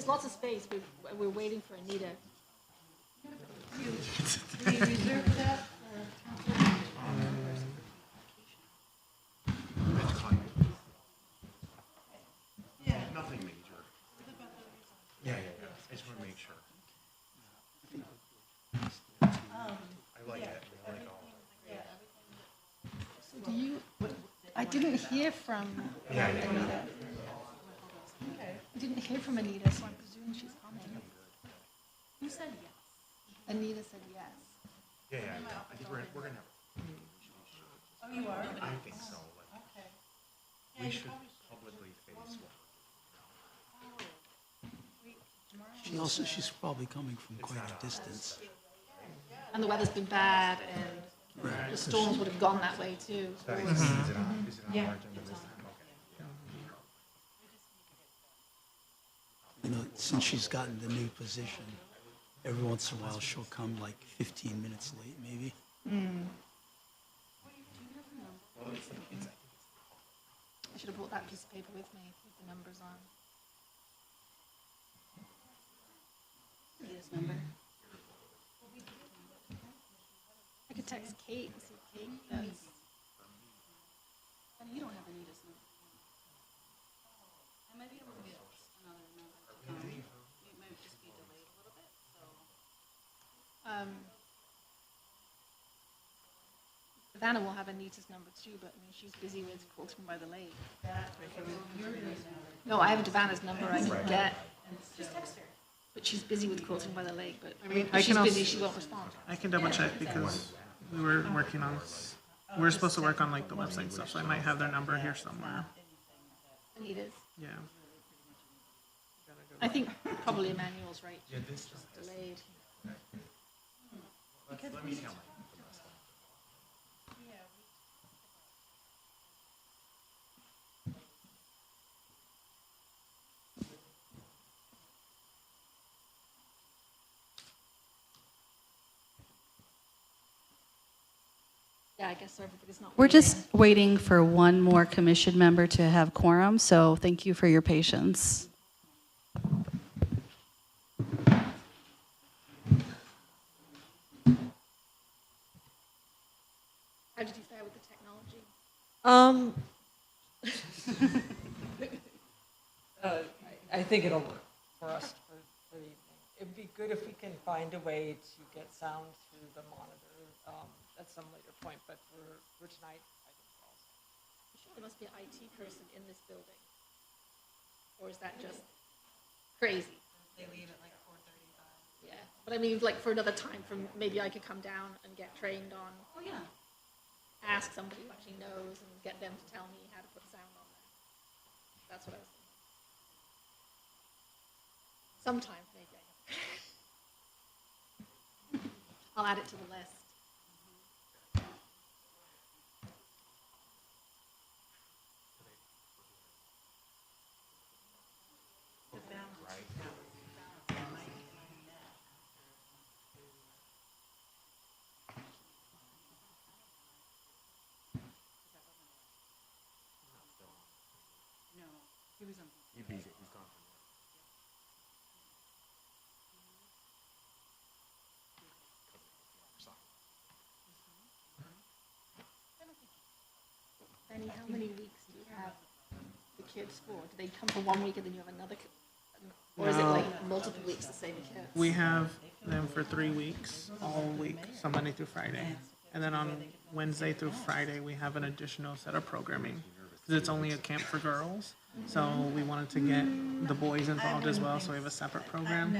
lots of space. We're waiting for Anita. We reserve that for yeah. Nothing major. Yeah. I just want to make sure. I like it. I like all of it. So do you, I didn't hear from Anita. I didn't hear from Anita, so I presume she's coming. Who said yes? Anita said yes. Yeah. I think we're gonna have. Oh, you are? I think so. Like, Okay. we should publicly face what. She's probably coming from quite a distance. And the weather's been bad, and the storms would have gone that way too. Is it on our agenda this time? You know, since she's gotten the new position, every once in a while she'll come like 15 minutes late, maybe. I should have brought that piece of paper with me with the numbers on. Anita's number. I could text Kate and see if Kate does. And you don't have Anita's number. I might be able to get another number. It might just be delayed a little bit, so. Vanna will have Anita's number too, but I mean, she's busy with Colton by the Lake. No, I have Vanna's number I can get. Just text her. But she's busy with Colton by the Lake, but I mean, if I she's can busy, also- she won't respond. I can double check because we were working on, we're supposed to work on like the website stuff, so I might have their number here somewhere. Anita's. Yeah. I think probably Emmanuel's right. Yeah, this is Delayed. Let me tell my. Yeah, I guess so. Everybody's not. We're waiting. just waiting for one more commission member to have quorum, so thank you for your patience. How did you fare with the technology? I think it'll work for us for the evening. It'd be good if we can find a way to get sound through the monitor at some later point, but for tonight, I think we're all set. I'm sure there must be an IT person in this building. Or is that just crazy? They leave at like 4:35. Yeah, but I mean, like for another time, from maybe I could come down and get trained on, Oh, yeah. ask somebody who actually knows and get them to tell me how to put sound on there. That's what I was thinking. Sometimes maybe I can. I'll add it to the list. He's gone. Benny, how many weeks do you have the kids for? Do they come for 1 week and then you have another? Or is it like multiple weeks the same kids? We have them for 3 weeks, all week, so Monday through Friday. And then on Wednesday through Friday, we have an additional set of programming. Because it's only a camp for girls, so we wanted to get the boys involved as well, so we have a separate program.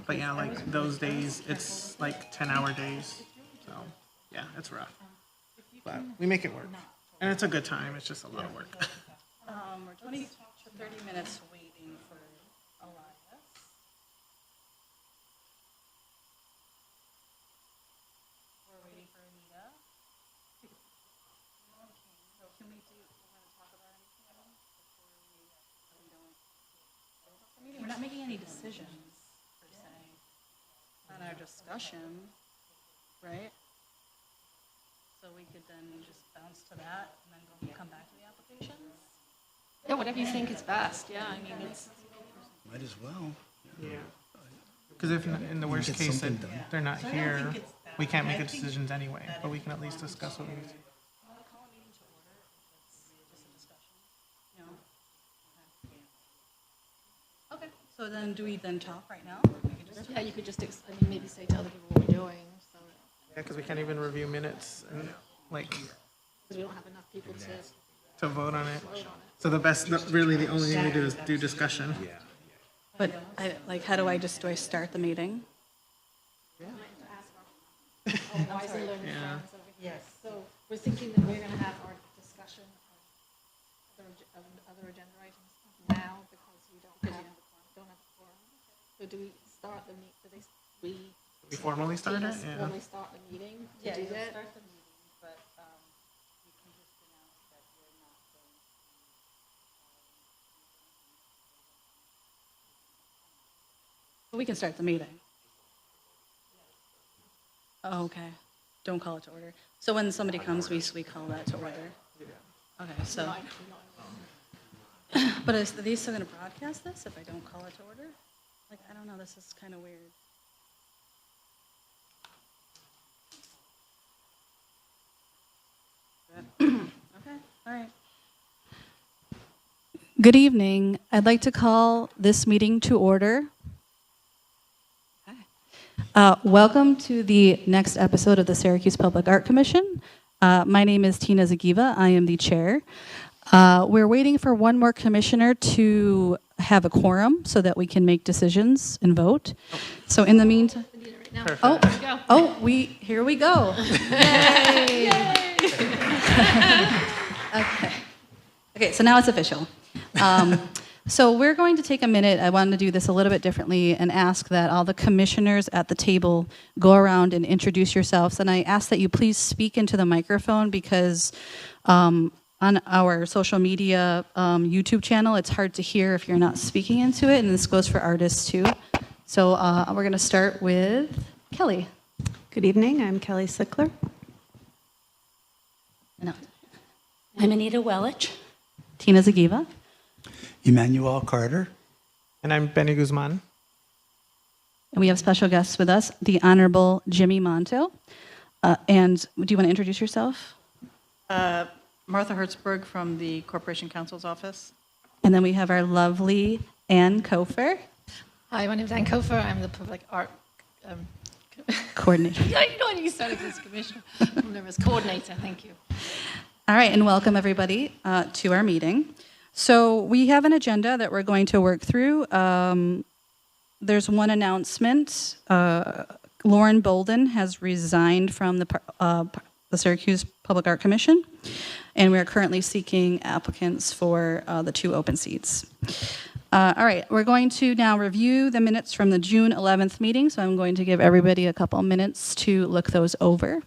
But yeah, like those days, it's like 10-hour days. So yeah, it's rough. But we make it work. And it's a good time, it's just a lot of work. We're 20 to 30 minutes waiting for Elias. We're waiting for Anita. So can we want to talk about anything before we go into the meeting? We're not making any decisions, per se, on our discussion, right? So we could then just bounce to that and then come back to the applications? Yeah, whatever you think is best. Yeah, I mean, it's. Might as well. Yeah. Because if in the worst get case something that done. they're not here, we can't make decisions anyway, but we can at least discuss what we. Okay, so then do we then talk right now? Yeah, you could just, I mean, maybe say to other people what we're doing, so, Yeah, because we can't even review minutes and like because we don't have enough people to to vote on it. vote on it. So really the only thing we do is do discussion. But how do I start the meeting? Wise and learned Yeah. friends over here. So we're thinking that we're gonna have our discussion of other agenda items now because we don't have a quorum. So do we start the meet, We formally start it? Yeah. formally start the meeting to do that? start the meeting, but you can just announce that you're not going to. We can start the meeting. Oh, okay. Don't call it to order. So when somebody comes, we call that to order? Okay, so. But are these still going to broadcast this if I don't call it to order? Like, I don't know, this is kind of weird. Okay, all right. Good evening. I'd like to call this meeting to order. Welcome to the next episode of the Syracuse Public Art Commission. My name is Tina Zagiva. I am the chair. We're waiting for one more commissioner to have a quorum so that we can make decisions and vote. So in the meantime, here we go. Yay! Okay, so now it's official. So we're going to take a minute. I wanted to do this a little bit differently and ask that all the commissioners at the table go around and introduce yourselves. And I ask that you please speak into the microphone because on our social media YouTube channel, it's hard to hear if you're not speaking into it. And this goes for artists too. So we're going to start with Kelly. Good evening, I'm Kelly Sickler. No. I'm Anita Wellich. Tina Zagiva. Emmanuel Carter. And I'm Benny Guzman. And we have special guests with us, the Honorable Jimmy Monto. And do you want to introduce yourself? Martha Hertzberg from the Corporation Counsel's Office. And then we have our lovely Ann Kofer, Hi, my name's Ann Kofer. I'm the public art coordinator. you know when you started this commissioner. I'm nervous. Coordinator, thank you. All right, and welcome everybody to our meeting. So we have an agenda that we're going to work through. There's one announcement. Lauren Bolden has resigned from the Syracuse Public Art Commission, and we are currently seeking applicants for the 2 open seats. All right, we're going to now review the minutes from the June 11th meeting, so I'm going to give everybody a couple minutes to look those over.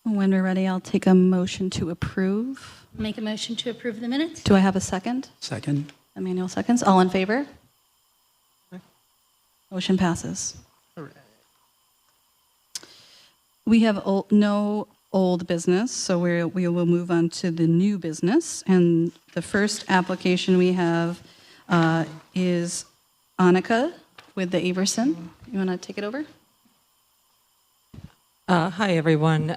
When we're ready, I'll take a motion to approve. Make a motion to approve the minutes? Do I have a second? Second. Emmanuel seconds. All in favor? Motion passes. We have no old business, so we will move on to the new business. And the first application we have is Annika with the Averson. You want to take it over? Hi, everyone.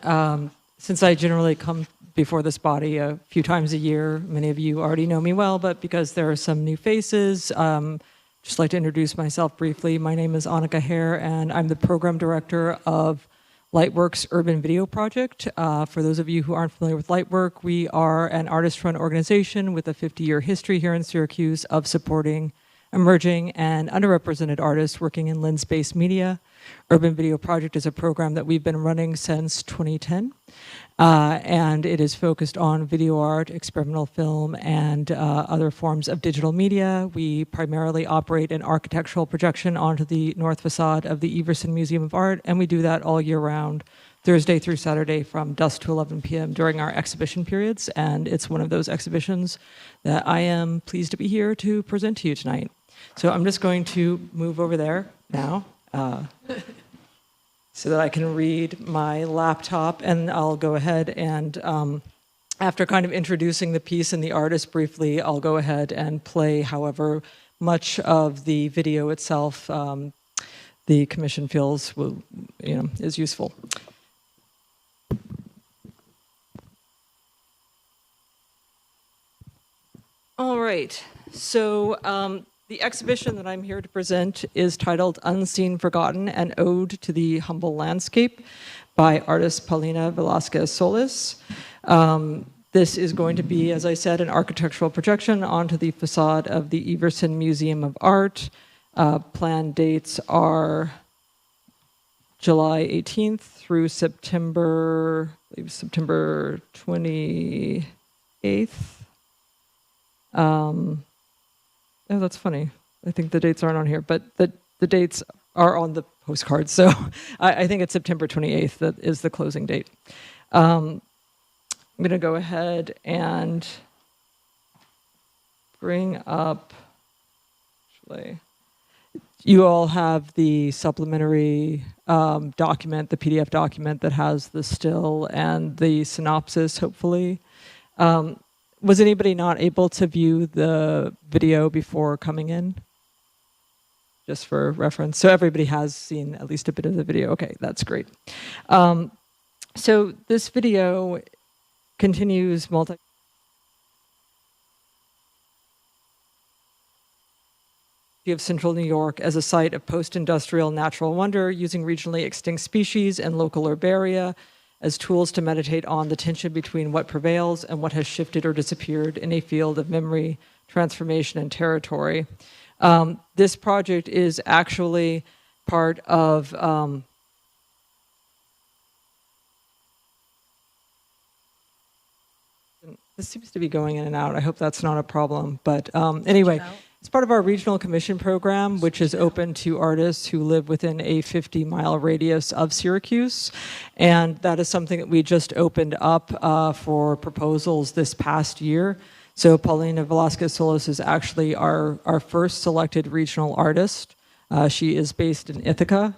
Since I generally come before this body a few times a year, many of you already know me well, but because there are some new faces, just like to introduce myself briefly. My name is Annika Hare, and I'm the program director of Lightworks Urban Video Project. For those of you who aren't familiar with Lightwork, we are an artist-run organization with a 50-year history here in Syracuse of supporting emerging and underrepresented artists working in lens-based media. Urban Video Project is a program that we've been running since 2010. And it is focused on video art, experimental film, and other forms of digital media. We primarily operate an architectural projection onto the north facade of the Everson Museum of Art, and we do that all year round, Thursday through Saturday from dusk to 11 p.m. during our exhibition periods. And it's one of those exhibitions that I am pleased to be here to present to you tonight. So I'm just going to move over there now. So that I can read my laptop, and I'll go ahead and, after kind of introducing the piece and the artist briefly, I'll go ahead and play however much of the video itself the commission feels will, is useful. All right, so the exhibition that I'm here to present is titled Unseen Forgotten, an Ode to the Humble Landscape by artist Paulina Velasquez Solis. This is going to be, as I said, an architectural projection onto the facade of the Everson Museum of Art. Planned dates are July 18th through September 28th. Oh, that's funny. I think the dates aren't on here, but the dates are on the postcard. So I think it's September 28th that is the closing date. I'm going to go ahead and bring up, actually, you all have the supplementary document, the PDF document that has the still and the synopsis, hopefully. Was anybody not able to view the video before coming in? Just for reference. So everybody has seen at least a bit of the video. Okay, that's great. So this video continues of Central New York as a site of post-industrial natural wonder using regionally extinct species and local herbaria as tools to meditate on the tension between what prevails and what has shifted or disappeared in a field of memory, transformation, and territory. This project is actually part of this seems to be going in and out. I hope that's not a problem. But anyway, it's part of our regional commission program, which is open to artists who live within a 50-mile radius of Syracuse. And that is something that we just opened up for proposals this past year. So Paulina Velasquez Solis is actually our first selected regional artist. She is based in Ithaca.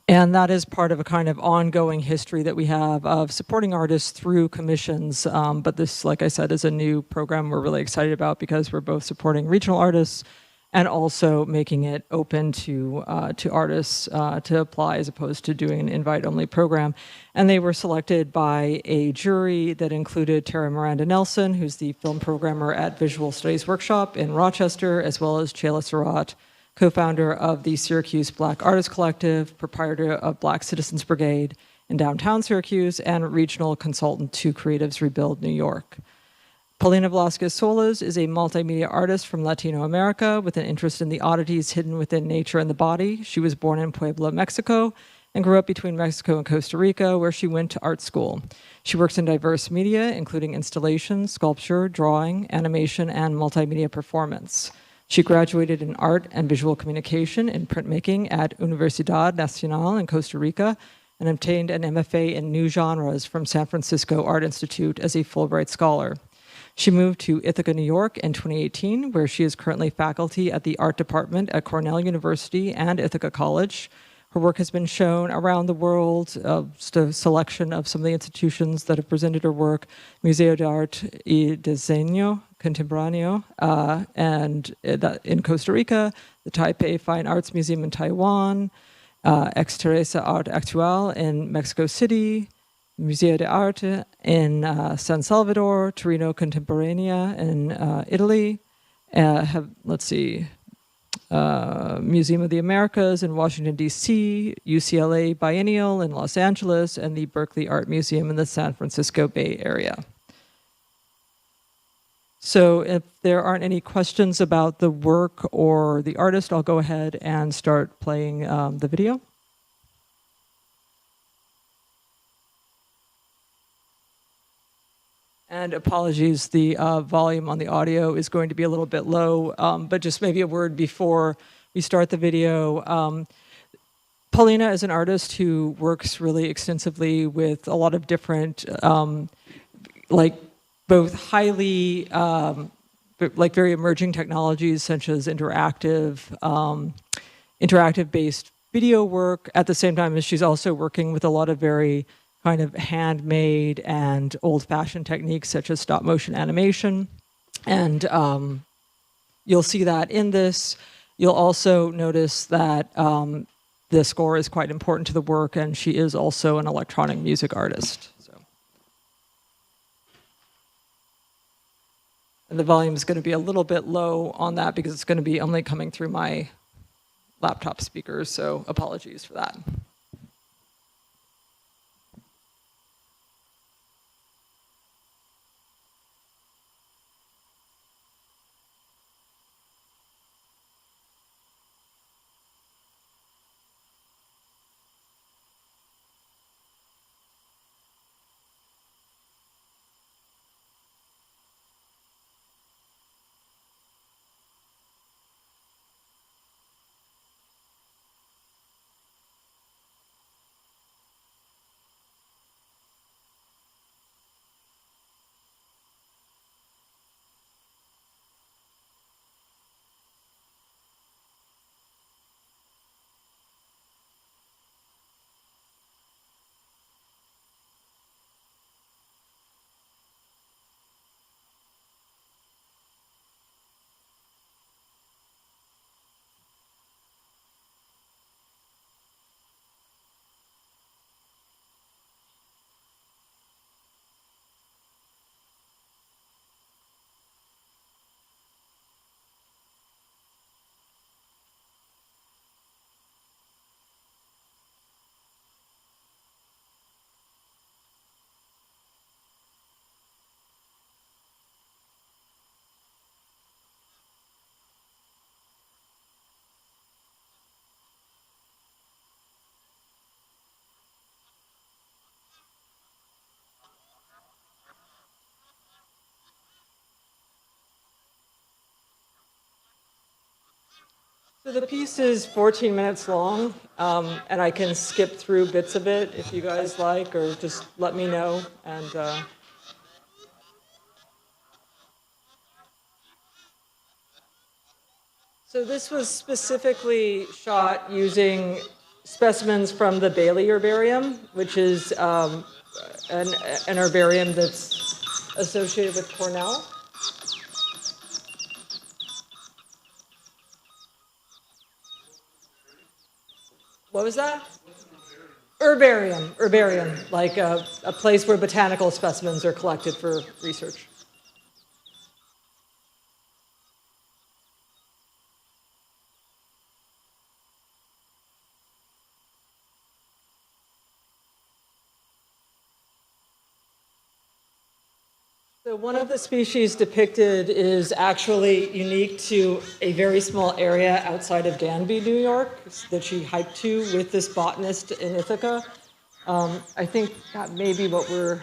And that is part of a kind of ongoing history that we have of supporting artists through commissions. But this, like I said, is a new program we're really excited about because we're both supporting regional artists and also making it open to artists to apply as opposed to doing an invite-only program. And they were selected by a jury that included Tara Miranda Nelson, who's the film programmer at Visual Studies Workshop in Rochester, as well as Chayla Surratt, co-founder of the Syracuse Black Artists Collective, proprietor of Black Citizens Brigade in downtown Syracuse, and regional consultant to Creatives Rebuild New York. Paulina Velasquez Solis is a multimedia artist from Latino America with an interest in the oddities hidden within nature and the body. She was born in Puebla, Mexico, and grew up between Mexico and Costa Rica, where she went to art school. She works in diverse media, including installation, sculpture, drawing, animation, and multimedia performance. She graduated in art and visual communication in printmaking at Universidad Nacional in Costa Rica and obtained an MFA in new genres from San Francisco Art Institute as a Fulbright Scholar. She moved to Ithaca, New York in 2018, where she is currently faculty at the art department at Cornell University and Ithaca College. Her work has been shown around the world, just a selection of some of the institutions that have presented her work, Museo de Arte y Diseño Contemporáneo, and in Costa Rica, the Taipei Fine Arts Museum in Taiwan, Ex Teresa Art Actual in Mexico City, Museo de Arte in San Salvador, Torino Contemporanea in Italy, Museum of the Americas in Washington, D.C., UCLA Biennial in Los Angeles, and the Berkeley Art Museum in the San Francisco Bay Area. So if there aren't any questions about the work or the artist, I'll go ahead and start playing the video. And apologies, the volume on the audio is going to be a little bit low, but just maybe a word before we start the video. Paulina is an artist who works really extensively with a lot of different, like both highly, like very emerging technologies such as interactive-based video work. At the same time as she's also working with a lot of very kind of handmade and old-fashioned techniques such as stop-motion animation. And you'll see that in this. You'll also notice that the score is quite important to the work, and she is also an electronic music artist. So. And the volume is going to be a little bit low on that because it's going to be only coming through my laptop speakers, so apologies for that. So the piece is 14 minutes long, and I can skip through bits of it if you guys like, or just let me know. And so this was specifically shot using specimens from the Bailey herbarium, which is an herbarium that's associated with Cornell. What was that? Herbarium, like a place where botanical specimens are collected for research. So one of the species depicted is actually unique to a very small area outside of Danby, New York, that she hiked to with this botanist in Ithaca. I think that may be what we're,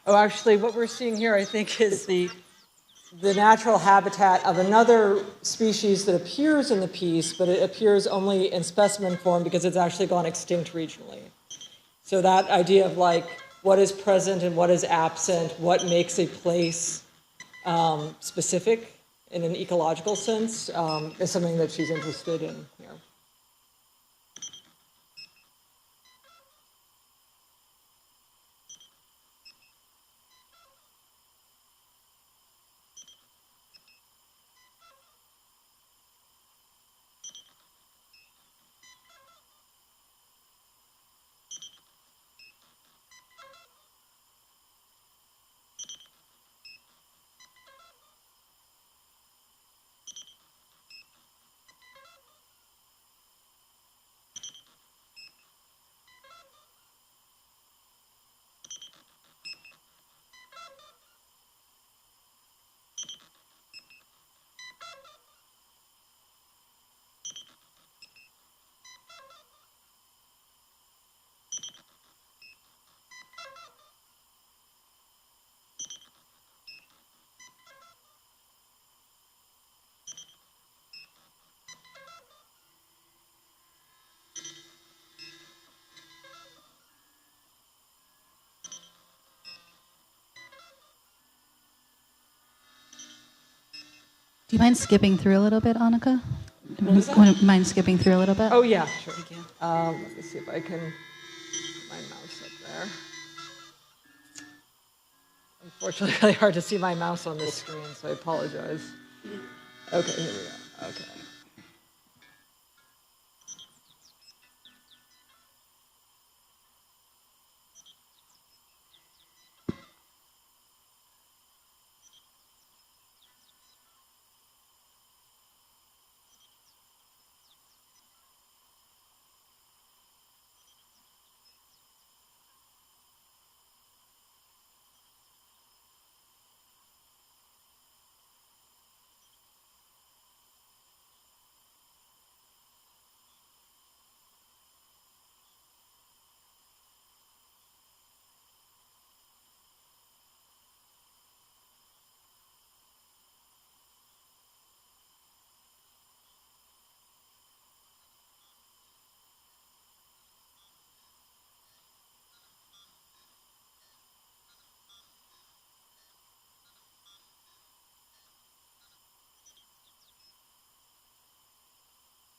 what we're seeing here, I think, is the natural habitat of another species that appears in the piece, but it appears only in specimen form because it's actually gone extinct regionally. So that idea of like, what is present and what is absent, what makes a place specific in an ecological sense, is something that she's interested in here. Do you mind skipping through a little bit, Annika? Would you mind skipping through a little bit? Oh, yeah, sure. Let me see if I can put my mouse up there. Unfortunately, really hard to see my mouse on this screen, so I apologize. Okay, here we go. Okay.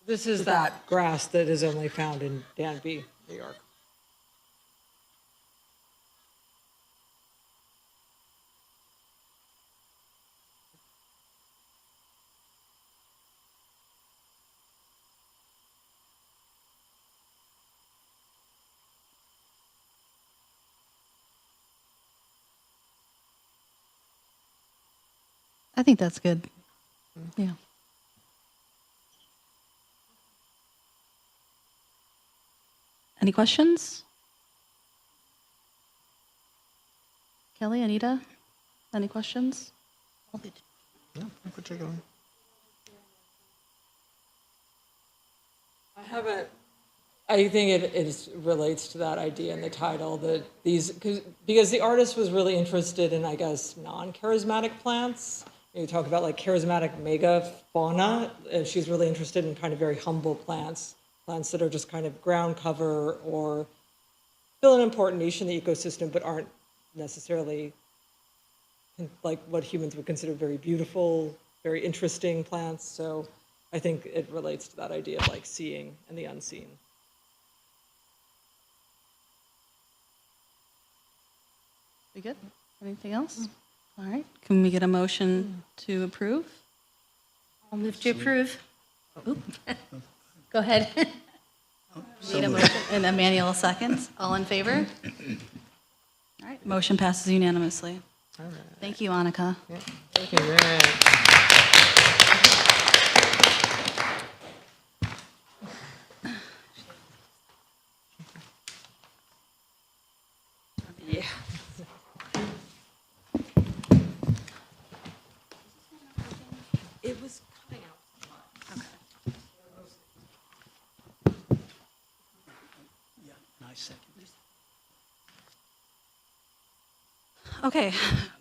This is that grass that is only found in Danby, New York. I think that's good. Yeah. Any questions? Kelly, Anita, any questions? No, not particularly. I haven't. I think it relates to that idea in the title that because the artist was really interested in, I guess, non-charismatic plants. You talk about like charismatic megafauna. She's really interested in kind of very humble plants that are just kind of ground cover or fill an important niche in the ecosystem, but aren't necessarily like what humans would consider very beautiful, very interesting plants. So I think it relates to that idea of like seeing and the unseen. We good? Anything else? All right. Can we get a motion to approve? I'll move to approve. Oop. Go ahead. Need a motion, and Emmanuel seconds. All in favor? All right. Motion passes unanimously. All right. Thank you, Annika. Yeah. Thank you very much. Yeah. It was coming out. Yeah, nice second. Okay,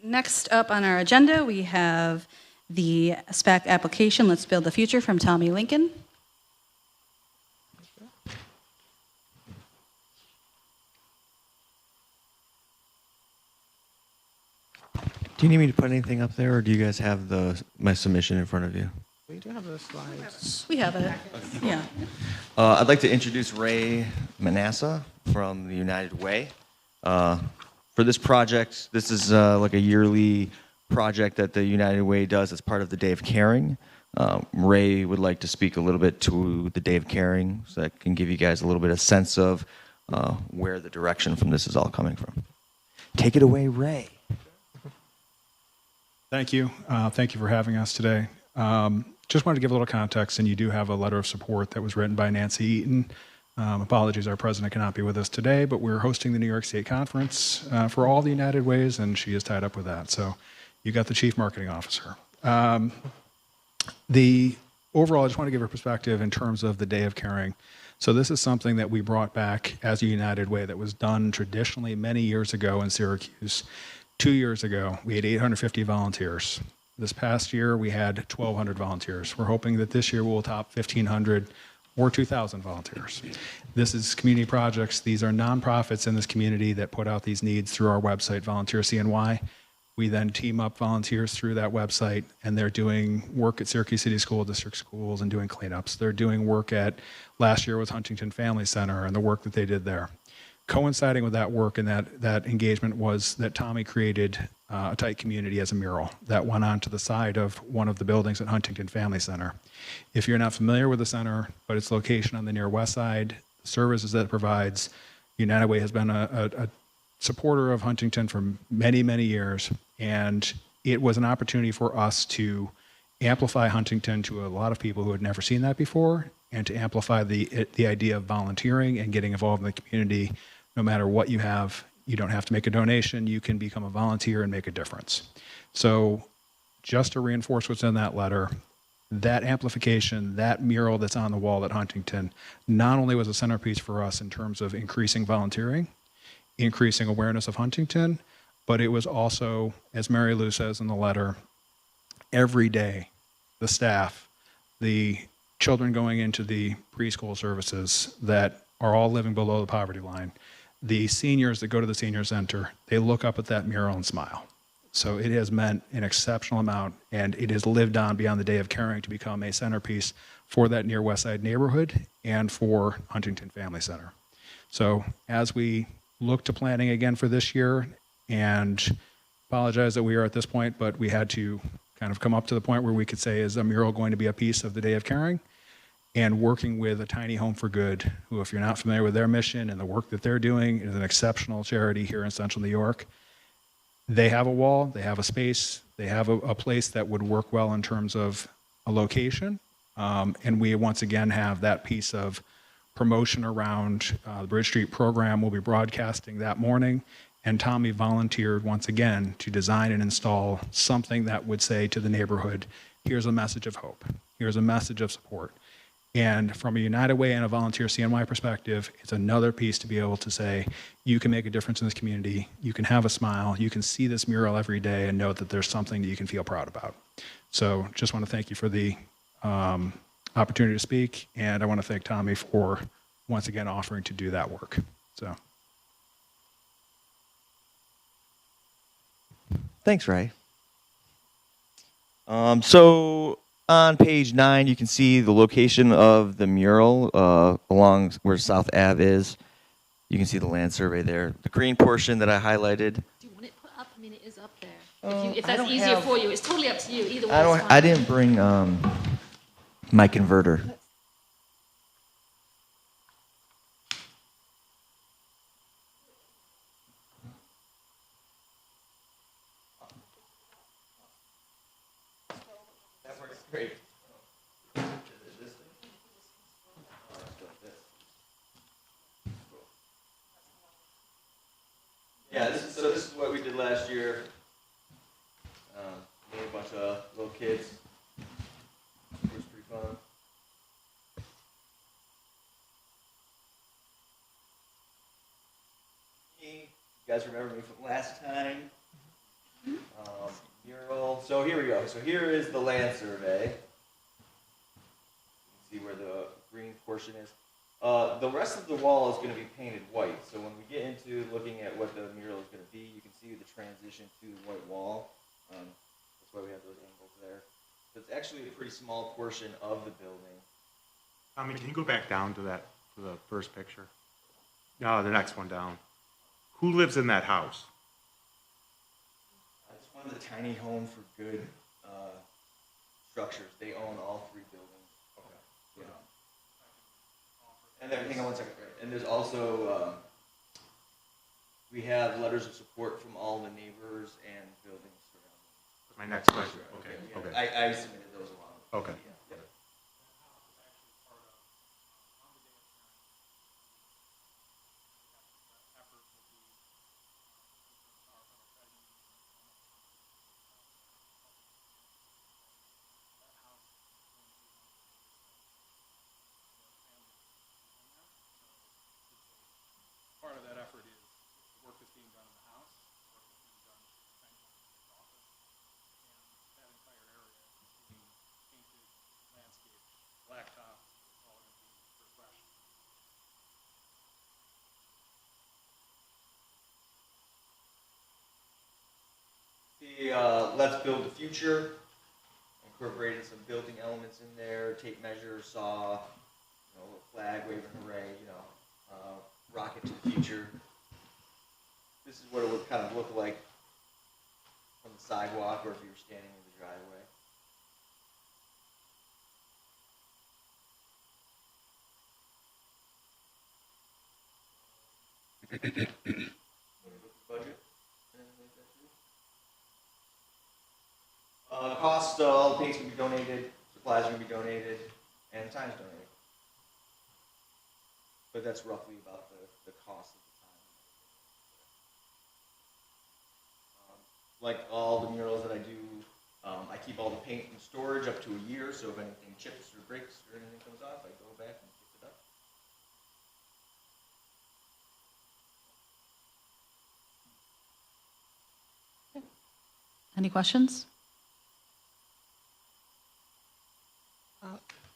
next up on our agenda, we have the SPAC application, Let's Build the Future from Tommy Lincoln. Do you need me to put anything up there, or do you guys have my submission in front of you? We do have the slides. We have it, yeah. I'd like to introduce Ray Manassa from the United Way. For this project, this is like a yearly project that the United Way does as part of the Day of Caring. Ray would like to speak a little bit to the Day of Caring, so that can give you guys a little bit of sense of where the direction from this is all coming from. Take it away, Ray. Thank you. Thank you for having us today. Just wanted to give a little context, and you do have a letter of support that was written by Nancy Eaton. Apologies, our president cannot be with us today, but we're hosting the New York State Conference for all the United Ways, and she is tied up with that. So you got the chief marketing officer. The overall, I just want to give a perspective in terms of the Day of Caring. So this is something that we brought back as a United Way that was done traditionally many years ago in Syracuse. 2 years ago, we had 850 volunteers. This past year, we had 1,200 volunteers. We're hoping that this year we'll top 1,500 or 2,000 volunteers. This is community projects. These are nonprofits in this community that put out these needs through our website, Volunteer CNY. We then team up volunteers through that website, and they're doing work at Syracuse City School District schools and doing cleanups. They're doing work at, last year was Huntington Family Center and the work that they did there. Coinciding with that work and that engagement was that Tommy created a tight community as a mural that went on to the side of one of the buildings at Huntington Family Center. If you're not familiar with the center, but its location on the near west side, the services that it provides, United Way has been a supporter of Huntington for many, many years, and it was an opportunity for us to amplify Huntington to a lot of people who had never seen that before, and to amplify the idea of volunteering and getting involved in the community. No matter what you have, you don't have to make a donation. You can become a volunteer and make a difference. So just to reinforce what's in that letter, that amplification, that mural that's on the wall at Huntington, not only was a centerpiece for us in terms of increasing volunteering, increasing awareness of Huntington, but it was also, as Mary Lou says in the letter, every day, the staff, the children going into the preschool services that are all living below the poverty line, the seniors that go to the senior center, they look up at that mural and smile. So it has meant an exceptional amount, and it has lived on beyond the day of caring to become a centerpiece for that near West Side neighborhood and for Huntington Family Center. So as we look to planning again for this year, and apologize that we are at this point, but we had to kind of come up to the point where we could say, is a mural going to be a piece of the Day of Caring? And working with a Tiny Home for Good, who, if you're not familiar with their mission and the work that they're doing, is an exceptional charity here in Central New York. They have a wall, they have a space, they have a place that would work well in terms of a location. And we once again have that piece of promotion around the Bridge Street program. We'll be broadcasting that morning. And Tommy volunteered once again to design and install something that would say to the neighborhood, here's a message of hope, here's a message of support. And from a United Way and a volunteer CNY perspective, it's another piece to be able to say, you can make a difference in this community, you can have a smile, you can see this mural every day and know that there's something that you can feel proud about. So just want to thank you for the opportunity to speak, and I want to thank Tommy for once again offering to do that work. So. Thanks, Ray. So on page 9, you can see the location of the mural along where South Ave is. You can see the land survey there. The green portion that I highlighted. Do you want it put up? I mean, it is up there. If that's easier for you, it's totally up to you. Either way, it's fine. I didn't bring my converter. That works great. Yeah, this is what we did last year. Made a bunch of little kids. It was pretty fun. You guys remember me from last time? Mural. So here we go. So here is the land survey. You can see where the green portion is. The rest of the wall is going to be painted white. So when we get into looking at what the mural is going to be, you can see the transition to the white wall. That's why we have those angles there. So it's actually a pretty small portion of the building. Tommy, can you go back down to the first picture? No, the next one down. Who lives in that house? It's one of the Tiny Home for Good structures. They own all 3 buildings. Okay. Yeah. And then, hang on one second. And there's also, we have letters of support from all the neighbors and buildings surrounding. My next question. Okay. Yeah. Okay. I submitted those along. Okay. Yeah. Part of that effort is the work that's being done in the house, work that's being done in the office, and that entire area is being painted, landscaped, blacktop, it's all going to be refreshed. let's build the future. Incorporated some building elements in there, tape measure, saw, you know, a little flag, waving hooray, you know, rocket to the future. This is what it would kind of look like on the sidewalk or if you were standing in the driveway. Budget? Cost, all the paint's gonna be donated, supplies are gonna be donated, and time's donated. But that's roughly about the cost of the time. Like all the murals that I do, I keep all the paint in storage up to a year, so if anything chips or breaks or anything comes off, I go back and fix it up. Any questions?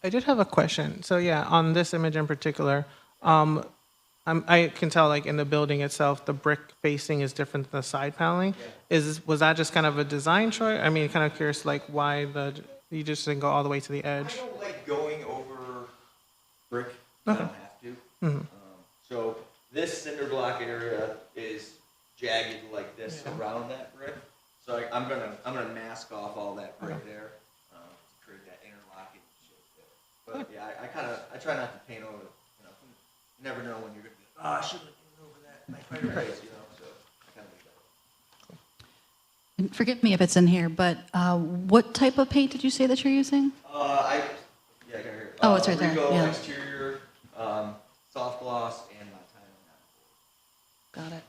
I did have a question. So yeah, on this image in particular, I can tell like in the building itself, the brick facing is different than the side paneling. Was that just kind of a design choice? I mean, kind of curious, like why you just didn't go all the way to the edge? I don't like going over brick. I don't have to. Mm-hmm. So this cinder block area is jagged like this around that brick. So I'm gonna mask off all that brick there to create that interlocking shape there. But yeah, I try not to paint over. You know, you never know when you're gonna be. I should have painted over that fighter face, you know. So I kind of leave that. And forgive me if it's in here, but what type of paint did you say that you're using? I got here. Oh, it's right there, Rico yeah. exterior, soft gloss, and my time on that. Got it.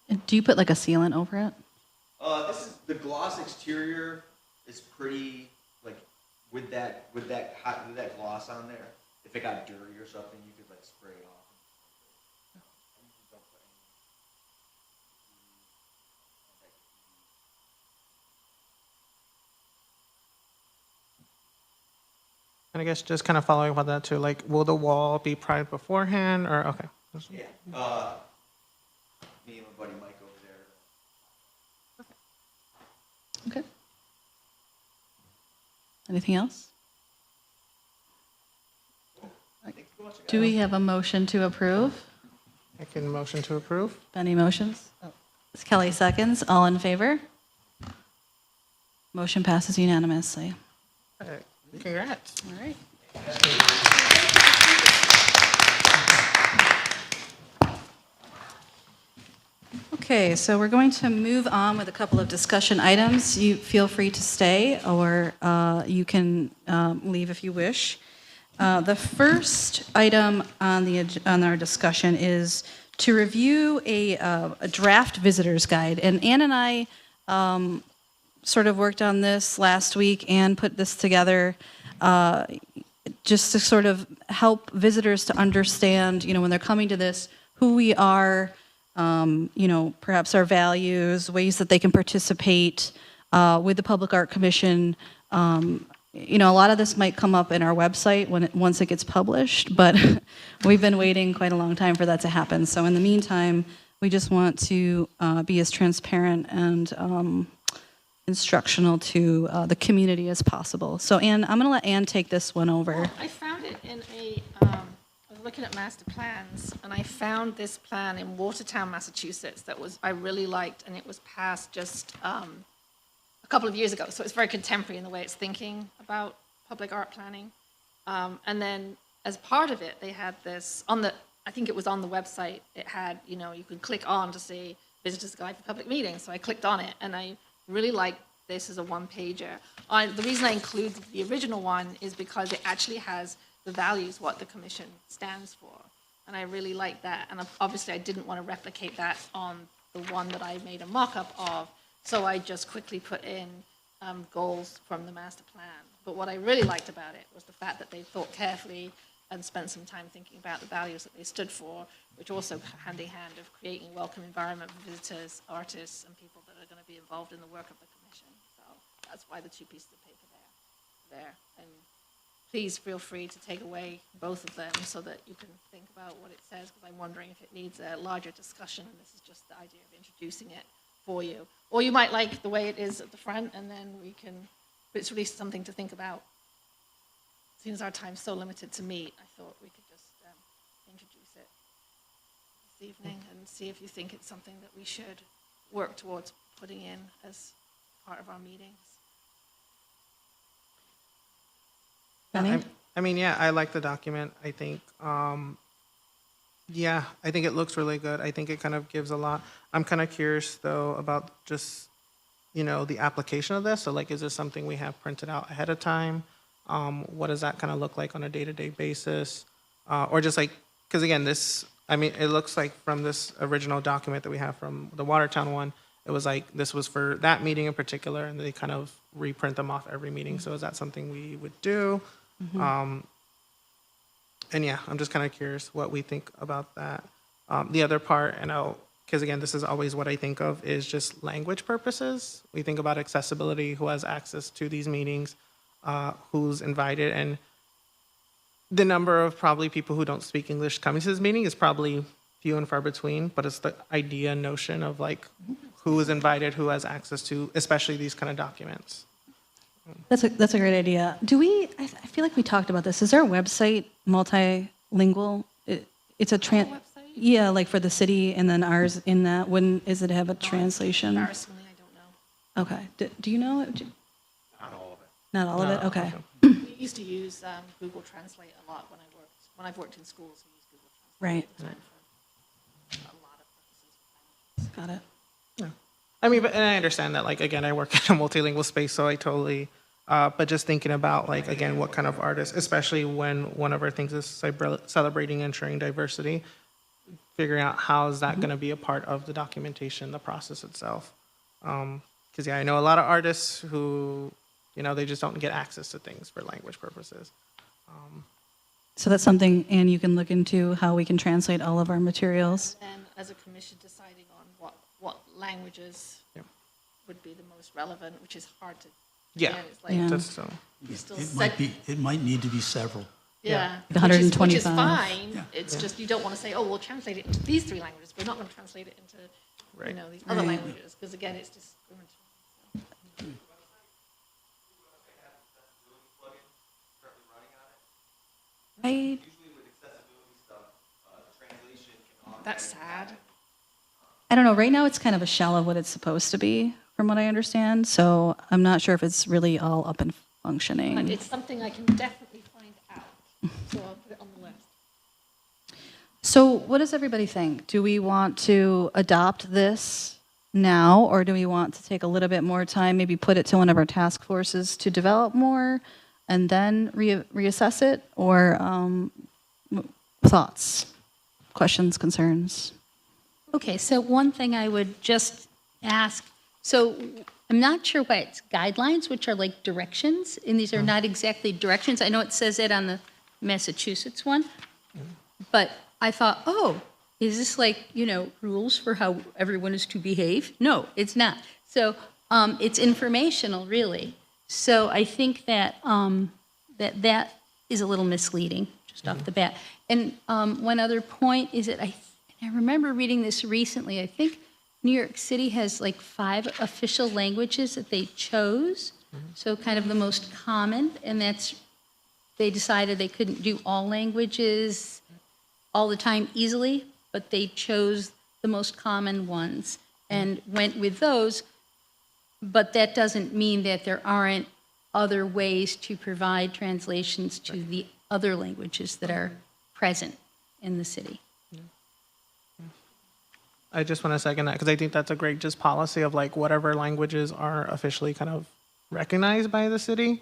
And do you put like a sealant over it? This is the gloss exterior is pretty like with that gloss on there. If it got dirty or something, you could like spray it off. And I guess just kind of following up on that too, like will the wall be primed beforehand or okay? Yeah. Me and my buddy Mike over there. Okay. Anything else? Do we have a motion to approve? I can motion to approve. Benny motions? Kelly seconds. All in favor? Motion passes unanimously. All right. Congrats. All right. Okay, so we're going to move on with a couple of discussion items. You feel free to stay, or you can leave if you wish. The first item on our discussion is to review a draft visitor's guide. And Ann and I sort of worked on this last week and put this together just to sort of help visitors to understand, when they're coming to this, who we are, perhaps our values, ways that they can participate with the Public Art Commission. A lot of this might come up in our website once it gets published, but we've been waiting quite a long time for that to happen. So in the meantime, we just want to be as transparent and instructional to the community as possible. So Ann, I'm going to let Ann take this one over. I found it in I was looking at master plans, and I found this plan in Watertown, Massachusetts that I really liked, and it was passed just a couple of years ago. So it's very contemporary in the way it's thinking about public art planning. And then as part of it, they had this I think it was on the website, it had, you could click on to see Visitor's Guide for Public Meetings. So I clicked on it, and I really like this as a one-pager. The reason I include the original one is because it actually has the values, what the commission stands for. And I really like that. And obviously I didn't want to replicate that on the one that I made a mock-up of. So I just quickly put in goals from the master plan. But what I really liked about it was the fact that they thought carefully and spent some time thinking about the values that they stood for, which also hand in hand of creating a welcome environment for visitors, artists, and people that are going to be involved in the work of the commission. So that's why the two pieces of paper there. And please feel free to take away both of them so that you can think about what it says, because I'm wondering if it needs a larger discussion, and this is just the idea of introducing it for you. Or you might like the way it is at the front, and then but it's really something to think about. Since our time's so limited to meet, I thought we could just introduce it this evening and see if you think it's something that we should work towards putting in as part of our meetings. Benny? I mean, yeah, I like the document. I think, yeah, I think it looks really good. I think it kind of gives a lot. I'm kind of curious, though, about just, the application of this. So, like, is this something we have printed out ahead of time? What does that kind of look like on a day-to-day basis? Or just like, because again, it looks like from this original document that we have from the Watertown one, it was like this was for that meeting in particular, and they kind of reprint them off every meeting. So is that something we would do? And yeah, I'm just kind of curious what we think about that. The other part, because again, this is always what I think of, is just language purposes. We think about accessibility, who has access to these meetings, who's invited, and the number of probably people who don't speak English coming to this meeting is probably few and far between, but it's the idea, notion of like who is invited, who has access to, especially these kind of documents. That's a great idea. I feel like we talked about this. Is our website multilingual? It's a yeah, like for the city, and then ours in that. Is it have a translation? Embarrassingly, I don't know. Okay. Do you know? Not all of it. Not all of it? Okay. We used to use Google Translate a lot when I've worked in schools. We used Google Translate Right. all the time for a lot of purposes. Got it. Yeah. I mean, and I understand that, like, again, I work in a multilingual space, so I totally, but just thinking about, like, again, what kind of artists, especially when one of our things is celebrating and ensuring diversity, figuring out how is that going to be a part of the documentation, the process itself. Because, yeah, I know a lot of artists who, they just don't get access to things for language purposes. So that's something, Anne, you can look into how we can translate all of our materials. And as a commission, deciding on what languages would be the most relevant, which is hard to. Yeah. Again, it's like, Yeah. That's so. It might need to be several. Yeah. Like 125. Which is fine. Yeah. It's just you don't want to say, oh, we'll translate it into these 3 languages. We're not going to translate it into, these other Right. languages, because again, it's discriminatory. So. I That's sad. don't know. Right now, it's kind of a shell of what it's supposed to be, from what I understand. So I'm not sure if it's really all up and But functioning. it's something I can definitely find out. So I'll put it on the list. So what does everybody think? Do we want to adopt this now, or do we want to take a little bit more time, maybe put it to one of our task forces to develop more, and then reassess it? Or thoughts, questions, concerns? Okay, so one thing I would just ask, so I'm not sure what it's guidelines, which are like directions, and these are not exactly directions. I know it says it on the Massachusetts one, but I thought, oh, is this like, rules for how everyone is to behave? No, it's not. So it's informational, really. So I think that that is a little misleading, just off the bat. And one other point is that I remember reading this recently. I think New York City has like 5 official languages that they chose, so kind of the most common, and they decided they couldn't do all languages all the time easily, but they chose the most common ones and went with those. But that doesn't mean that there aren't other ways to provide translations to the other languages that are present in the city. I just want to second that, because I think that's a great just policy of like whatever languages are officially kind of recognized by the city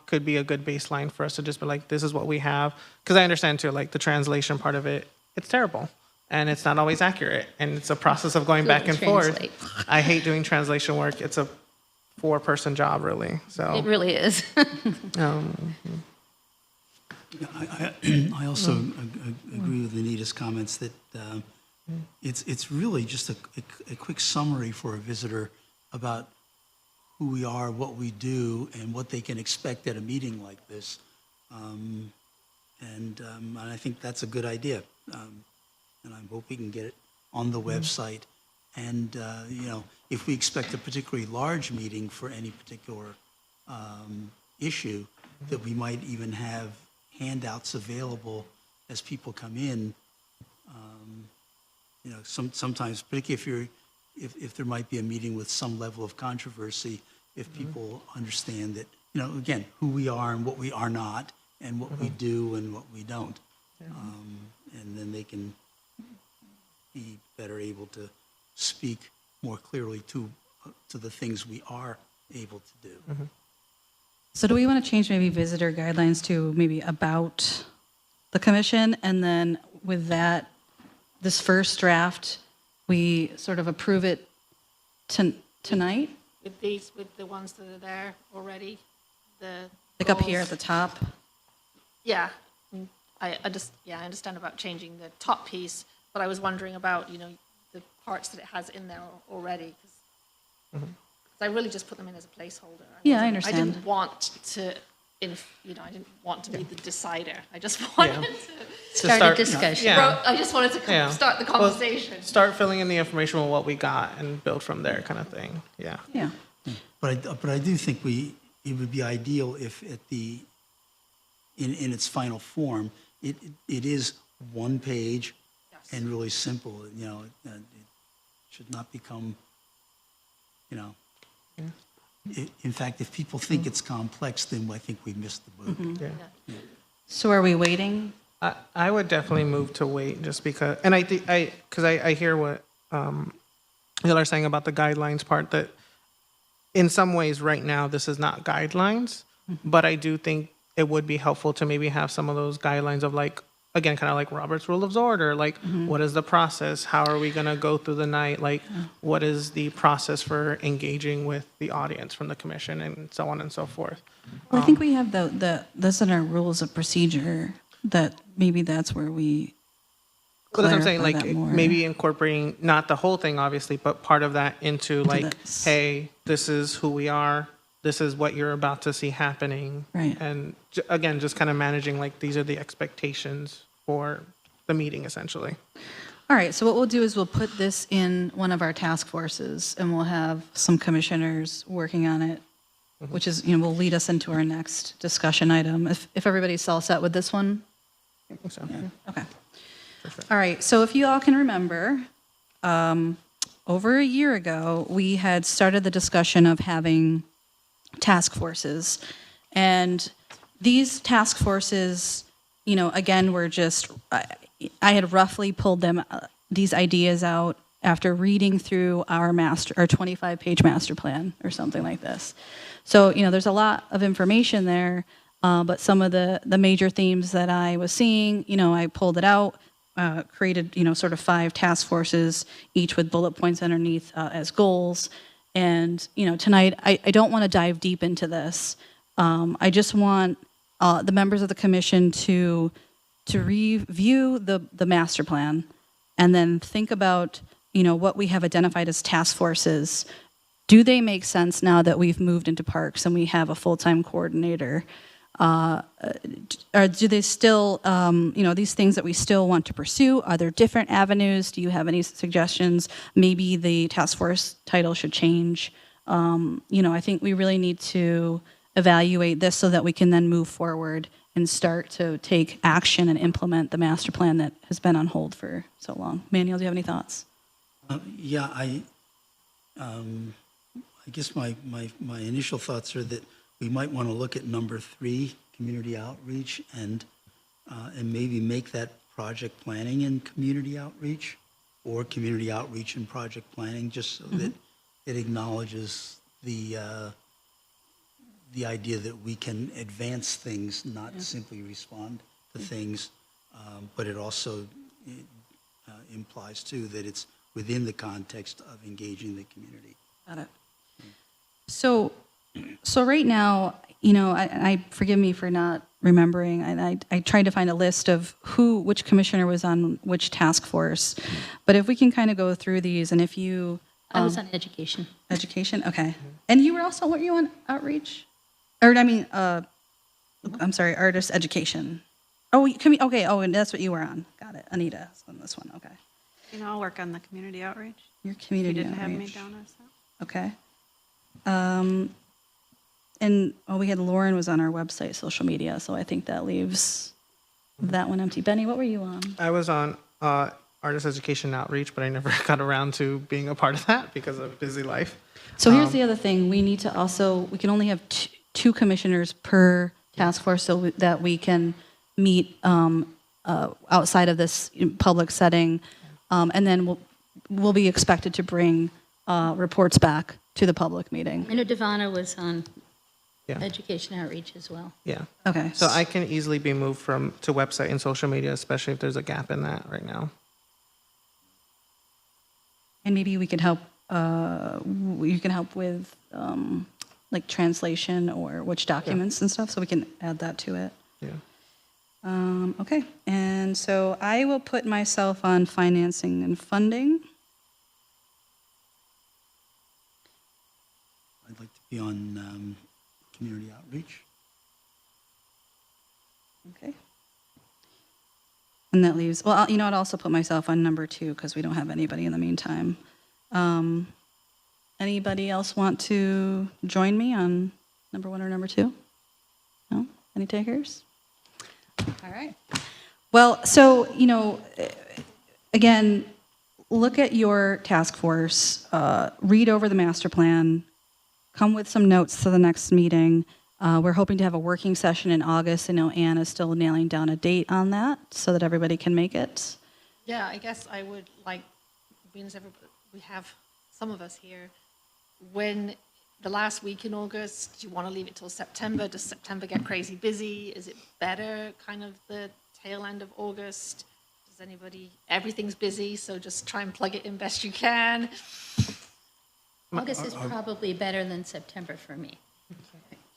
could be a good baseline for us to just be like, this is what we have. Because I understand too, like the translation part of it, it's terrible and it's not always accurate, and it's a process of going back and Translate. forth. I hate doing translation work. It's a 4-person job, really. So It really is. I also agree with Anita's comments that it's really just a quick summary for a visitor about who we are, what we do, and what they can expect at a meeting like this. And I think that's a good idea. And I hope we can get it on the website And, if we expect a particularly large meeting for any particular issue, that we might even have handouts available as people come in. Sometimes, particularly if there might be a meeting with some level of controversy, if people understand that, again, who we are and what we are not, and what we do and what we don't. And then they can be better able to speak more clearly to the things we are able to do. So do we want to change maybe visitor guidelines to maybe about the commission? And then with that, this first draft, we sort of approve it tonight? With the ones that are there already, Like up here at goals. the top? Yeah, I understand about changing the top piece, but I was wondering about, the parts that it has in there already, because I really just put them in as a placeholder. Yeah, I I understand. didn't want to, I didn't want to be the decider. I just wanted Start a discussion. Yeah. I just wanted to Yeah. start the Well, conversation. start filling in the information with what we got and build from there kind of thing. Yeah. Yeah. But I do think it would be ideal if in its final form, it is one page and really simple, it should not become, in fact, if people think it's complex, then I think we missed the boat. Yeah. So are we waiting? I would definitely move to wait just because, and I hear what y'all are saying about the guidelines part, that in some ways right now this is not guidelines, but I do think it would be helpful to maybe have some of those guidelines of like, again, kind of like Robert's Rule of Order, like what is the process? How are we going to go through the night? Like what is the process for engaging with the audience from the commission and so on and so forth? Well, I think we have that's in our rules of procedure, that maybe that's where we Well, that's what I'm saying, clarify like that more. maybe incorporating not the whole thing, obviously, but part of that into like, this. hey, this is who we are. This is what you're about to see happening. Right. And again, just kind of managing like these are the expectations for the meeting, essentially. All right, so what we'll do is we'll put this in one of our task forces, and we'll have some commissioners working on it, which is, will lead us into our next discussion item. If everybody's all set with this one? I think so. Okay. All right, so if you all can remember, over a year ago, we had started the discussion of having task forces. And these task forces, again, were just, I had roughly pulled these ideas out after reading through our 25-page master plan or something like this. So, there's a lot of information there, but some of the major themes that I was seeing, I pulled it out, created, sort of 5 task forces, each with bullet points underneath as goals. And, tonight, I don't want to dive deep into this. I just want the members of the commission to review the master plan and then think about, what we have identified as task forces. Do they make sense now that we've moved into parks and we have a full-time coordinator? Or do they still, these things that we still want to pursue, are there different avenues? Do you have any suggestions? Maybe the task force title should change. I think we really need to evaluate this so that we can then move forward and start to take action and implement the master plan that has been on hold for so long. Manuel, do you have any thoughts? Yeah, I guess my initial thoughts are that we might want to look at number 3, community outreach, and maybe make that project planning and community outreach, or community outreach and project planning, just so that it acknowledges the idea that we can advance things, not simply respond to things, but it also implies too that it's within the context of engaging the community. Got it. So right now, I forgive me for not remembering, and I tried to find a list of which commissioner was on which task force. But if we can kind of go through these, and if you... I was on education. Education, okay. And you were also, weren't you on outreach? Or, I'm sorry, artist education. Oh, okay, and that's what you were on. Got it. Anita's on this one, okay. I'll work on the community outreach. Your You community didn't have me outreach. down as that? Okay. And, we had Lauren was on our website, social media, so I think that leaves that one empty. Benny, what were you on? I was on artist education outreach, but I never got around to being a part of that because of busy life. So here's the other thing, we need to also, we can only have two commissioners per task force so that we can meet outside of this public setting. And then we'll be expected to bring reports back to the public meeting. I know Devana was on Yeah. education outreach as well. Yeah. Okay. So I can easily be moved to website and social media, especially if there's a gap in that right now. And maybe we could help, you can help with like translation or which documents and stuff, so we can add that to it. Yeah. Okay, and so I will put myself on financing and funding. I'd like to be on community outreach. Okay. And that leaves, well, I'd also put myself on number 2 because we don't have anybody in the meantime. Anybody else want to join me on number 1 or number 2? No? Any takers? All right. Well, so, again, look at your task force, read over the master plan, come with some notes to the next meeting. We're hoping to have a working session in August. I know Anne is still nailing down a date on that so that everybody can make it. Yeah, I guess I would like, being as we have some of us here, when the last week in August, do you want to leave it till September? Does September get crazy busy? Is it better kind of the tail end of August? Does everything's busy, so just try and plug it in best you can. August is probably better than September for me.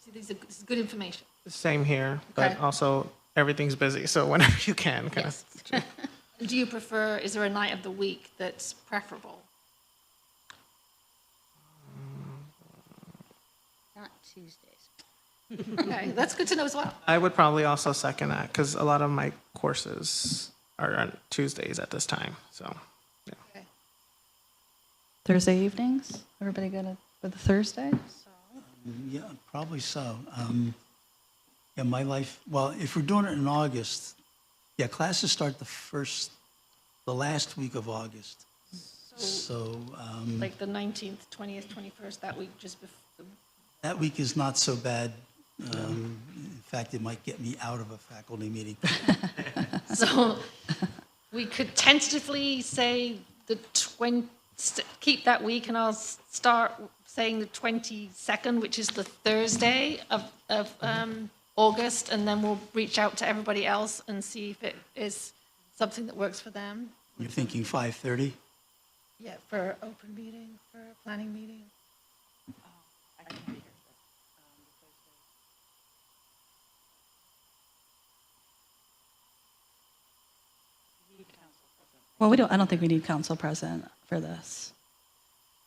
See, this is good information. Same here, but Okay. also everything's busy, so whenever you can, kind of. Do you prefer, is there a night of the week that's preferable? Not Tuesdays. Okay, that's good to know as well. I would probably also second that because a lot of my courses are on Tuesdays at this time. So, yeah. Okay. Thursday evenings? Everybody good with the Thursday? Yeah, probably so. Yeah, my life, well, if we're doing it in August, yeah, classes start the last week of August. So Like the 19th, 20th, 21st, that week just before. that week is not so bad. In fact, it might get me out of a faculty meeting. So we could tentatively say keep that week, and I'll start saying the 22nd, which is the Thursday of August, and then we'll reach out to everybody else and see if it is something that works for them. You're thinking 5:30? Yeah, for open meeting, for a planning meeting. Well, I don't think we need council present for this.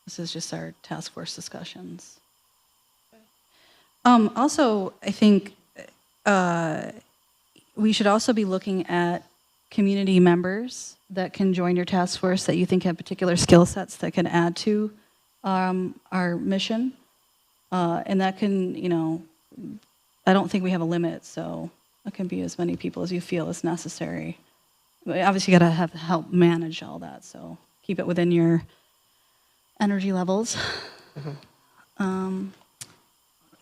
This is just our task force discussions. Also, I think we should also be looking at community members that can join your task force that you think have particular skill sets that can add to our mission. And that can, I don't think we have a limit, so it can be as many people as you feel is necessary. But obviously, you got to have help manage all that, so keep it within your energy levels. And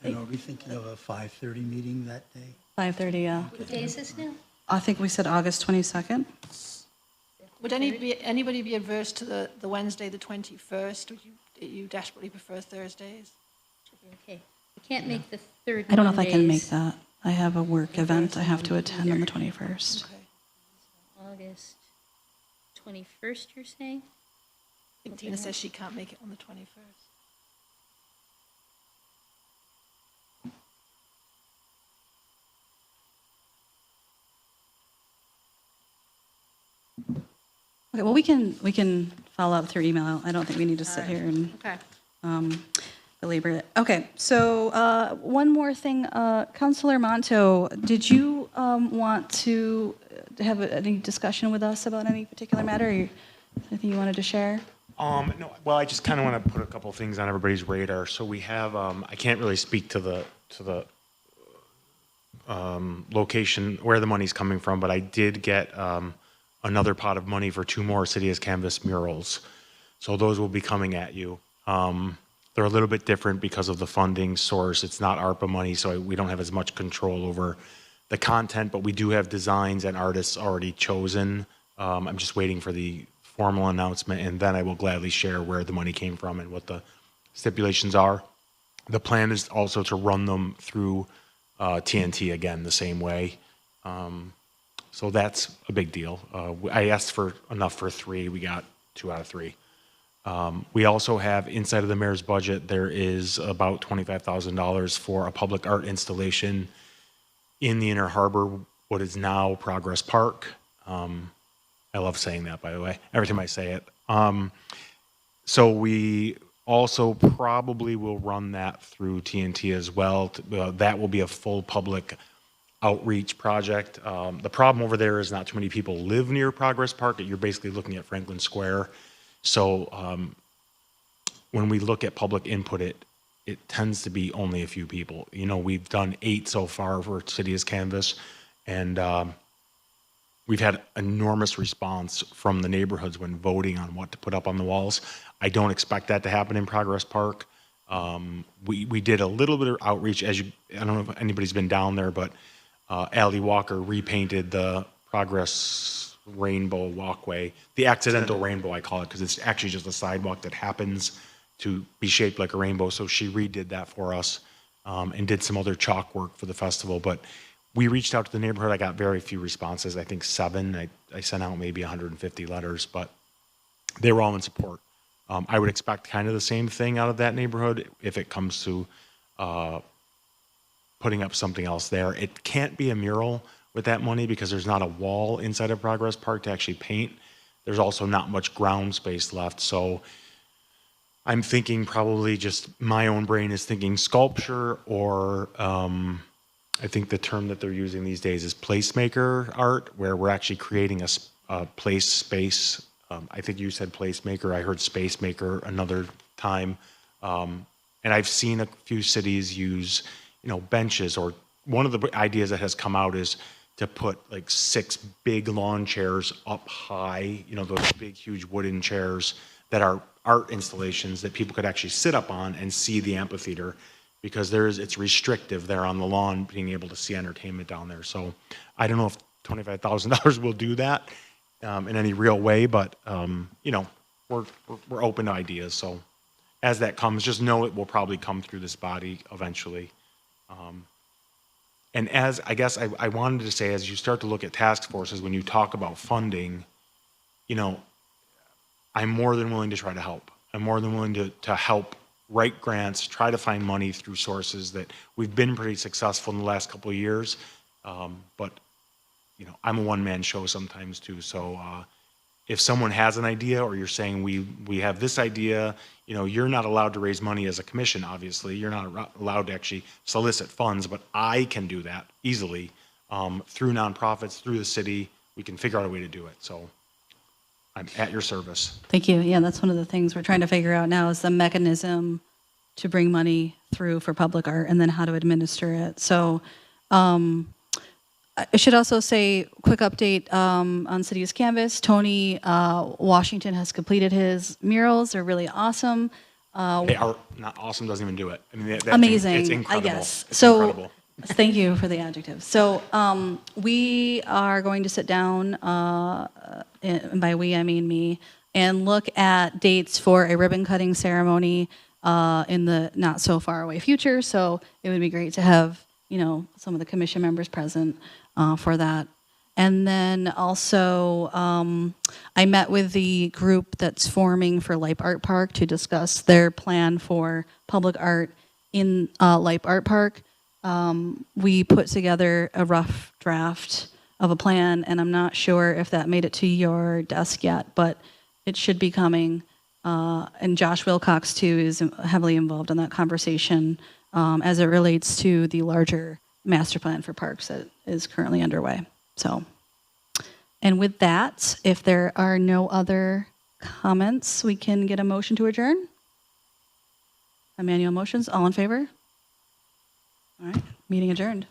are we thinking of a 5:30 meeting that day? 5:30, yeah. What day is this now? I think we said August 22nd. Would anybody be adverse to the Wednesday, the 21st? Would you desperately prefer Thursdays? Should be okay. We can't make the third I don't know if I can make Mondays. that. I have a work event I have to attend on the 21st. Okay. August 21st, you're saying? I think Tina says she can't make it on the 21st. Okay, well, we can follow up through email. I don't think we need to sit here and Okay. belabor it. Okay, so one more thing. Councilor Monto, did you want to have any discussion with us about any particular matter? Or anything you wanted to share? No, well, I just kind of want to put a couple things on everybody's radar. So we have, I can't really speak to the location where the money's coming from, but I did get another pot of money for 2 more City as Canvas murals. So those will be coming at you. They're a little bit different because of the funding source. It's not ARPA money, so we don't have as much control over the content, but we do have designs and artists already chosen. I'm just waiting for the formal announcement, and then I will gladly share where the money came from and what the stipulations are. The plan is also to run them through TNT again the same way. So that's a big deal. I asked for enough for 3. We got 2 out of 3. We also have inside of the mayor's budget, there is about $25,000 for a public art installation in the Inner Harbor, what is now Progress Park. I love saying that, by the way, every time I say it. So we also probably will run that through TNT as well. That will be a full public outreach project. The problem over there is not too many people live near Progress Park. You're basically looking at Franklin Square. So when we look at public input, it tends to be only a few people. You know, we've done 8 so far for City as Canvas, and we've had enormous response from the neighborhoods when voting on what to put up on the walls. I don't expect that to happen in Progress Park. We did a little bit of outreach. I don't know if anybody's been down there, but Allie Walker repainted the Progress Rainbow Walkway, the accidental rainbow I call it, because it's actually just a sidewalk that happens to be shaped like a rainbow. So she redid that for us and did some other chalk work for the festival. But we reached out to the neighborhood. I got very few responses. I think 7. I sent out maybe 150 letters, but they were all in support. I would expect kind of the same thing out of that neighborhood if it comes to putting up something else there. It can't be a mural with that money because there's not a wall inside of Progress Park to actually paint. There's also not much ground space left. So I'm thinking probably just my own brain is thinking sculpture, or I think the term that they're using these days is placemaker art, where we're actually creating a place space. I think you said placemaker. I heard space maker another time. And I've seen a few cities use, benches, or one of the ideas that has come out is to put like 6 big lawn chairs up high, those big, huge wooden chairs that are art installations that people could actually sit up on and see the amphitheater, because it's restrictive there on the lawn, being able to see entertainment down there. So I don't know if $25,000 will do that in any real way, but we're open to ideas. So as that comes, just know it will probably come through this body eventually. And as I guess I wanted to say, as you start to look at task forces, when you talk about funding, I'm more than willing to try to help. I'm more than willing to help write grants, try to find money through sources that we've been pretty successful in the last couple of years. But I'm a one-man show sometimes too. So if someone has an idea, or you're saying we have this idea, you're not allowed to raise money as a commission, obviously. You're not allowed to actually solicit funds, but I can do that easily through nonprofits, through the city. We can figure out a way to do it. So I'm at your service. Thank you. Yeah, that's one of the things we're trying to figure out now, is the mechanism to bring money through for public art, and then how to administer it. So I should also say, quick update on City as Canvas. Tony Washington has completed his murals. They're really awesome. They are not awesome, doesn't even do it. I mean, that Amazing, it's incredible. I guess. It's so incredible. Thank you for the adjective. So we are going to sit down, and by we I mean me, and look at dates for a ribbon cutting ceremony in the not so far away future. So it would be great to have some of the commission members present for that. And then also, I met with the group that's forming for Lipe Art Park to discuss their plan for public art in Lipe Art Park. We put together a rough draft of a plan, and I'm not sure if that made it to your desk yet, but it should be coming. And Josh Wilcox, too, is heavily involved in that conversation as it relates to the larger master plan for parks that is currently underway. So, and with that, if there are no other comments, we can get a motion to adjourn. Emmanuel motions, all in favor? All right, meeting adjourned.